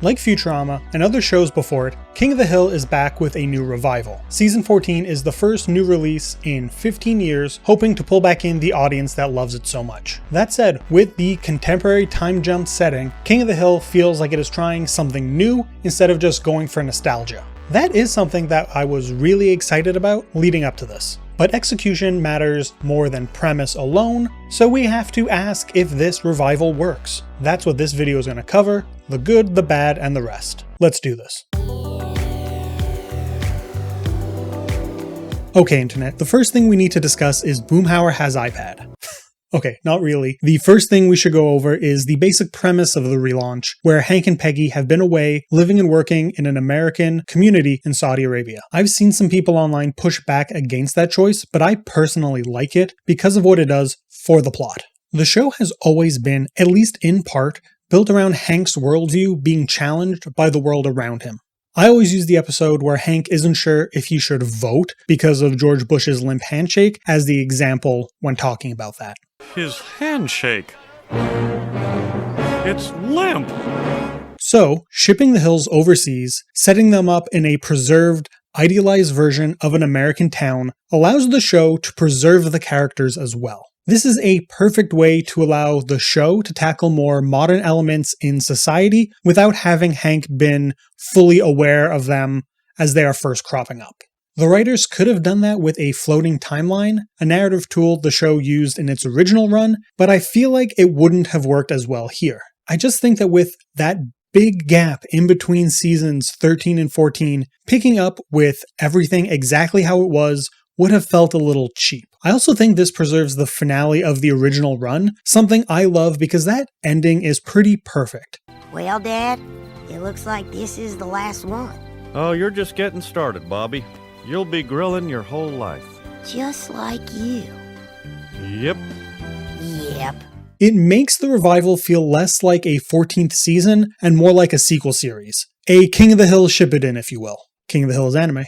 Like Futurama and other shows before it, King of the Hill is back with a new revival. Season 14 is the first new release in 15 years, hoping to pull back in the audience that loves it so much. That said, with the contemporary time jump setting, King of the Hill feels like it is trying something new instead of just going for nostalgia. That is something that I was really excited about leading up to this. But execution matters more than premise alone, so we have to ask if this revival works. That's what this video is going to cover, the good, the bad, and the rest. Let's do this. Okay, Internet, the first thing we need to discuss is Boomhauer has iPad. Okay, not really. The first thing we should go over is the basic premise of the relaunch, where Hank and Peggy have been away, living and working in an American community in Saudi Arabia. I've seen some people online push back against that choice, but I personally like it because of what it does for the plot. The show has always been, at least in part, built around Hank's worldview being challenged by the world around him. I always use the episode where Hank isn't sure if he should vote because of George Bush's limp handshake as the example when talking about that. His handshake. It's limp. So, shipping the Hills overseas, setting them up in a preserved, idealized version of an American town, allows the show to preserve the characters as well. This is a perfect way to allow the show to tackle more modern elements in society without having Hank been fully aware of them as they are first cropping up. The writers could have done that with a floating timeline, a narrative tool the show used in its original run, but I feel like it wouldn't have worked as well here. I just think that with that big gap in between seasons 13 and 14, picking up with everything exactly how it was would have felt a little cheap. I also think this preserves the finale of the original run, something I love because that ending is pretty perfect. Well, Dad, it looks like this is the last one. Oh, you're just getting started, Bobby. You'll be grilling your whole life. Just like you. Yep. Yep. It makes the revival feel less like a 14th season and more like a sequel series. A King of the Hill ship it in, if you will. King of the Hill is anime.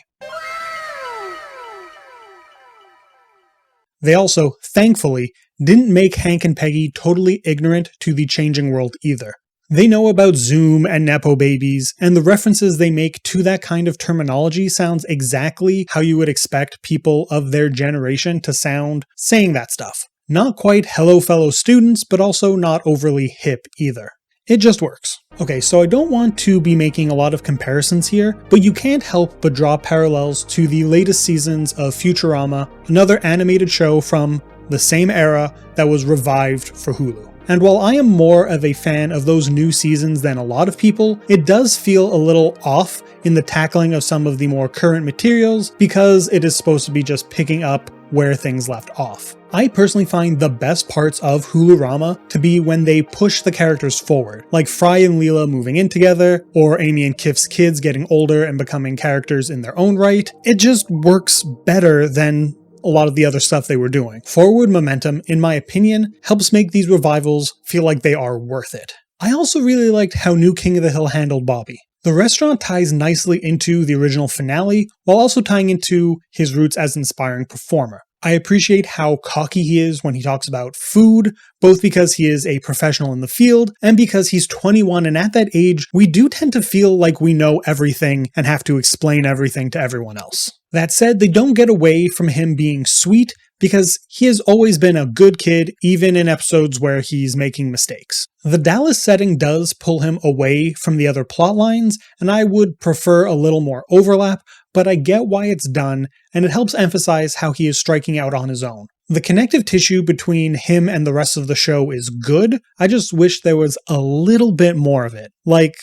They also, thankfully, didn't make Hank and Peggy totally ignorant to the changing world either. They know about Zoom and Nepo babies, and the references they make to that kind of terminology sounds exactly how you would expect people of their generation to sound saying that stuff. Not quite hello fellow students, but also not overly hip either. It just works. Okay, so I don't want to be making a lot of comparisons here, but you can't help but draw parallels to the latest seasons of Futurama, another animated show from the same era that was revived for Hulu. And while I am more of a fan of those new seasons than a lot of people, it does feel a little off in the tackling of some of the more current materials because it is supposed to be just picking up where things left off. I personally find the best parts of Hulu-rama to be when they push the characters forward, like Fry and Leela moving in together, or Amy and Kif's kids getting older and becoming characters in their own right. It just works better than a lot of the other stuff they were doing. Forward momentum, in my opinion, helps make these revivals feel like they are worth it. I also really liked how new King of the Hill handled Bobby. The restaurant ties nicely into the original finale, while also tying into his roots as an inspiring performer. I appreciate how cocky he is when he talks about food, both because he is a professional in the field and because he's 21, and at that age, we do tend to feel like we know everything and have to explain everything to everyone else. That said, they don't get away from him being sweet because he has always been a good kid, even in episodes where he's making mistakes. The Dallas setting does pull him away from the other plot lines, and I would prefer a little more overlap, but I get why it's done, and it helps emphasize how he is striking out on his own. The connective tissue between him and the rest of the show is good, I just wish there was a little bit more of it, like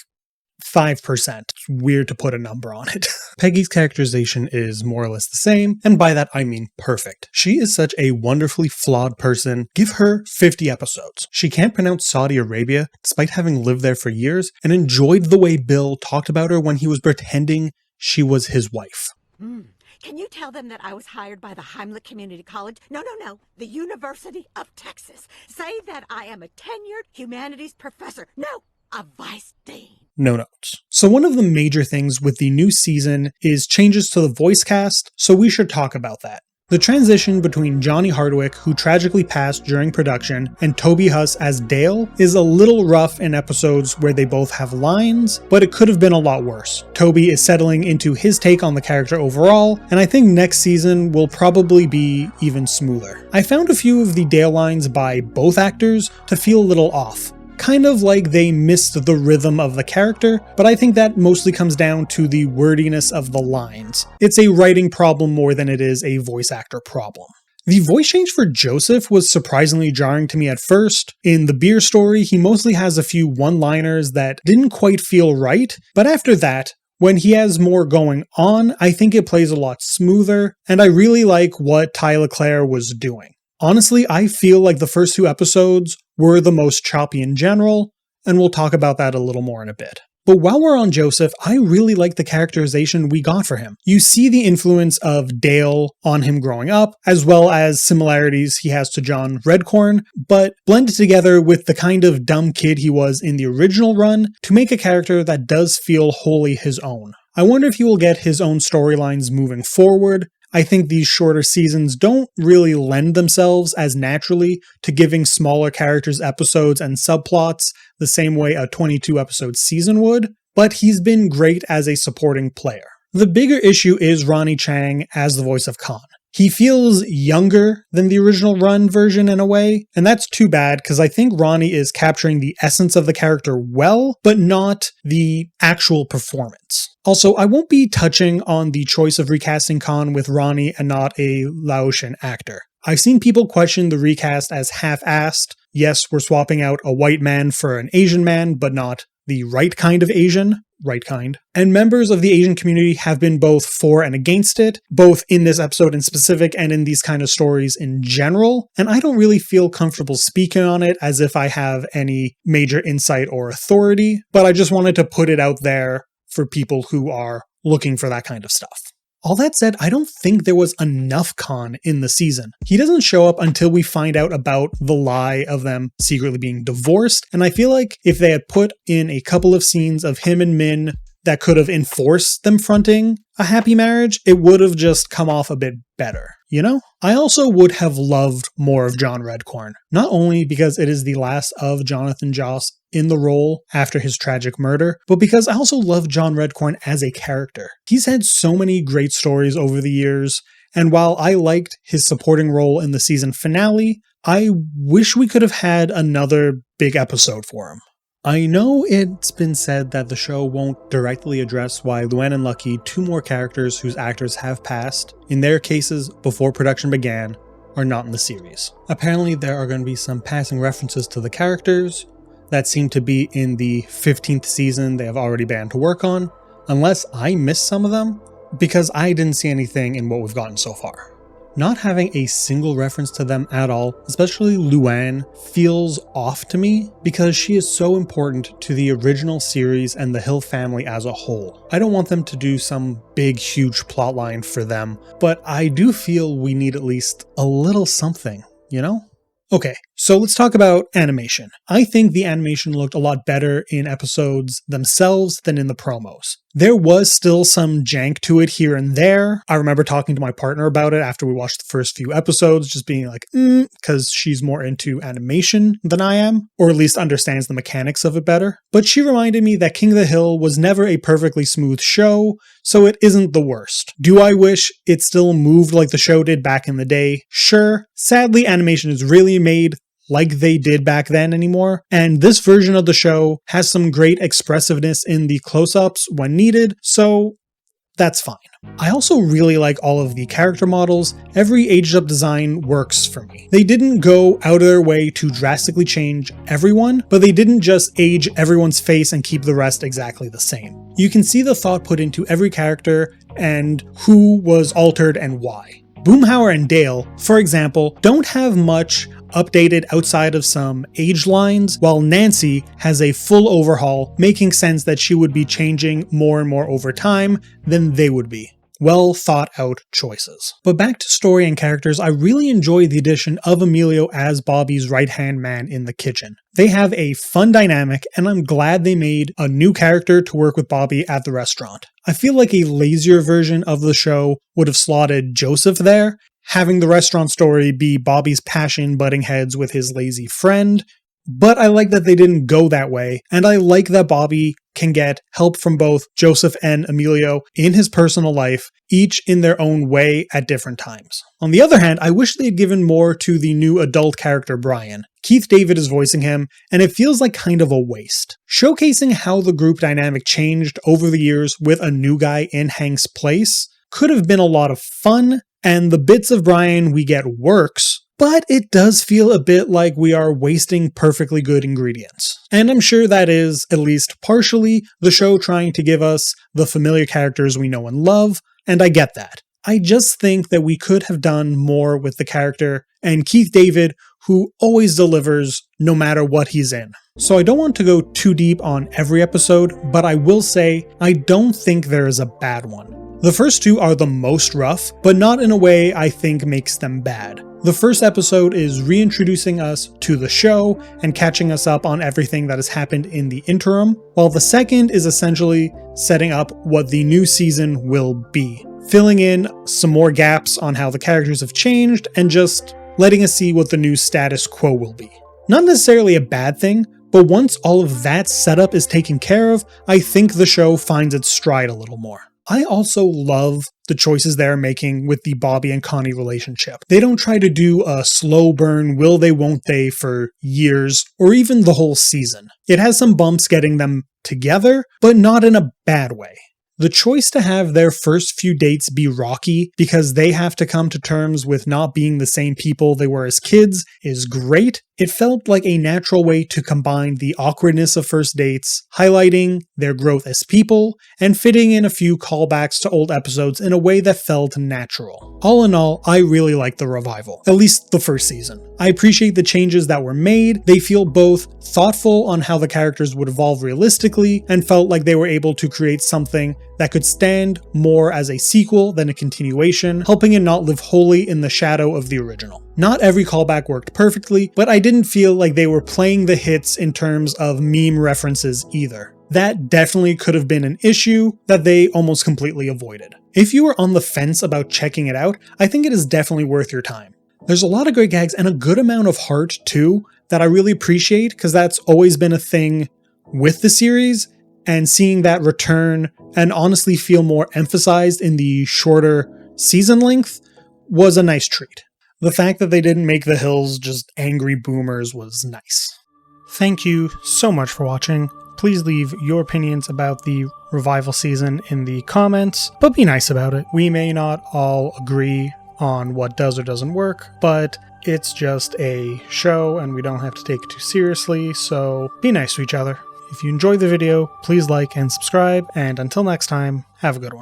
5%. It's weird to put a number on it. Peggy's characterization is more or less the same, and by that I mean perfect. She is such a wonderfully flawed person. Give her 50 episodes. She can't pronounce Saudi Arabia, despite having lived there for years, and enjoyed the way Bill talked about her when he was pretending she was his wife. Can you tell them that I was hired by the Heimlich Community College? No, the University of Texas. Say that I am a tenured humanities professor. No, a vice dean. No notes. So one of the major things with the new season is changes to the voice cast, so we should talk about that. The transition between Johnny Hardwick, who tragically passed during production, and Toby Huss as Dale is a little rough in episodes where they both have lines, but it could have been a lot worse. Toby is settling into his take on the character overall, and I think next season will probably be even smoother. I found a few of the Dale lines by both actors to feel a little off. Kind of like they missed the rhythm of the character, but I think that mostly comes down to the wordiness of the lines. It's a writing problem more than it is a voice actor problem. The voice change for Joseph was surprisingly jarring to me at first. In the beer story, he mostly has a few one-liners that didn't quite feel right, but after that, when he has more going on, I think it plays a lot smoother, and I really like what Ty LeClaire was doing. Honestly, I feel like the first 2 episodes were the most choppy in general, and we'll talk about that a little more in a bit. But while we're on Joseph, I really like the characterization we got for him. You see the influence of Dale on him growing up, as well as similarities he has to John Redcorn, but blended together with the kind of dumb kid he was in the original run to make a character that does feel wholly his own. I wonder if he will get his own storylines moving forward. I think these shorter seasons don't really lend themselves as naturally to giving smaller characters episodes and subplots the same way a 22 episode season would, but he's been great as a supporting player. The bigger issue is Ronnie Chang as the voice of Khan. He feels younger than the original run version in a way, and that's too bad because I think Ronnie is capturing the essence of the character well, but not the actual performance. Also, I won't be touching on the choice of recasting Khan with Ronnie and not a Laotian actor. I've seen people question the recast as half-assed. Yes, we're swapping out a white man for an Asian man, but not the right kind of Asian. Right kind. And members of the Asian community have been both for and against it, both in this episode in specific and in these kind of stories in general. And I don't really feel comfortable speaking on it as if I have any major insight or authority, but I just wanted to put it out there for people who are looking for that kind of stuff. All that said, I don't think there was enough Khan in the season. He doesn't show up until we find out about the lie of them secretly being divorced, and I feel like if they had put in a couple of scenes of him and Min that could have enforced them fronting a happy marriage, it would have just come off a bit better, you know? I also would have loved more of John Redcorn, not only because it is the last of Jonathan Joss in the role after his tragic murder, but because I also love John Redcorn as a character. He's had so many great stories over the years, and while I liked his supporting role in the season finale, I wish we could have had another big episode for him. I know it's been said that the show won't directly address why Luann and Lucky, 2 more characters whose actors have passed, in their cases before production began, are not in the series. Apparently there are going to be some passing references to the characters that seem to be in the 15th season they have already begun to work on, unless I missed some of them, because I didn't see anything in what we've gotten so far. Not having a single reference to them at all, especially Luann, feels off to me because she is so important to the original series and the Hill family as a whole. I don't want them to do some big, huge plotline for them, but I do feel we need at least a little something, you know? Okay, so let's talk about animation. I think the animation looked a lot better in episodes themselves than in the promos. There was still some jank to it here and there. I remember talking to my partner about it after we watched the first few episodes, just being like, because she's more into animation than I am, or at least understands the mechanics of it better. But she reminded me that King of the Hill was never a perfectly smooth show, so it isn't the worst. Do I wish it still moved like the show did back in the day? Sure. Sadly, animation is really made like they did back then anymore, and this version of the show has some great expressiveness in the close-ups when needed, so that's fine. I also really like all of the character models. Every aged up design works for me. They didn't go out of their way to drastically change everyone, but they didn't just age everyone's face and keep the rest exactly the same. You can see the thought put into every character and who was altered and why. Boomhauer and Dale, for example, don't have much updated outside of some age lines, while Nancy has a full overhaul, making sense that she would be changing more and more over time than they would be. Well thought out choices. But back to story and characters, I really enjoy the addition of Emilio as Bobby's right-hand man in the kitchen. They have a fun dynamic, and I'm glad they made a new character to work with Bobby at the restaurant. I feel like a lazier version of the show would have slotted Joseph there, having the restaurant story be Bobby's passion butting heads with his lazy friend. But I like that they didn't go that way, and I like that Bobby can get help from both Joseph and Emilio in his personal life, each in their own way at different times. On the other hand, I wish they had given more to the new adult character Brian. Keith David is voicing him, and it feels like kind of a waste. Showcasing how the group dynamic changed over the years with a new guy in Hank's place could have been a lot of fun, and the bits of Brian we get works, but it does feel a bit like we are wasting perfectly good ingredients. And I'm sure that is, at least partially, the show trying to give us the familiar characters we know and love, and I get that. I just think that we could have done more with the character and Keith David, who always delivers no matter what he's in. So I don't want to go too deep on every episode, but I will say I don't think there is a bad one. The first two are the most rough, but not in a way I think makes them bad. The first episode is reintroducing us to the show and catching us up on everything that has happened in the interim, while the second is essentially setting up what the new season will be, filling in some more gaps on how the characters have changed and just letting us see what the new status quo will be. Not necessarily a bad thing, but once all of that setup is taken care of, I think the show finds its stride a little more. I also love the choices they're making with the Bobby and Connie relationship. They don't try to do a slow burn, will they, won't they, for years, or even the whole season. It has some bumps getting them together, but not in a bad way. The choice to have their first few dates be rocky because they have to come to terms with not being the same people they were as kids is great. It felt like a natural way to combine the awkwardness of first dates, highlighting their growth as people, and fitting in a few callbacks to old episodes in a way that felt natural. All in all, I really like the revival, at least the first season. I appreciate the changes that were made. They feel both thoughtful on how the characters would evolve realistically, and felt like they were able to create something that could stand more as a sequel than a continuation, helping it not live wholly in the shadow of the original. Not every callback worked perfectly, but I didn't feel like they were playing the hits in terms of meme references either. That definitely could have been an issue that they almost completely avoided. If you were on the fence about checking it out, I think it is definitely worth your time. There's a lot of great gags and a good amount of heart too that I really appreciate, because that's always been a thing with the series, and seeing that return and honestly feel more emphasized in the shorter season length was a nice treat. The fact that they didn't make the Hills just angry boomers was nice. Thank you so much for watching. Please leave your opinions about the revival season in the comments, but be nice about it. We may not all agree on what does or doesn't work, but it's just a show and we don't have to take it too seriously, so be nice to each other. If you enjoyed the video, please like and subscribe, and until next time, have a good one.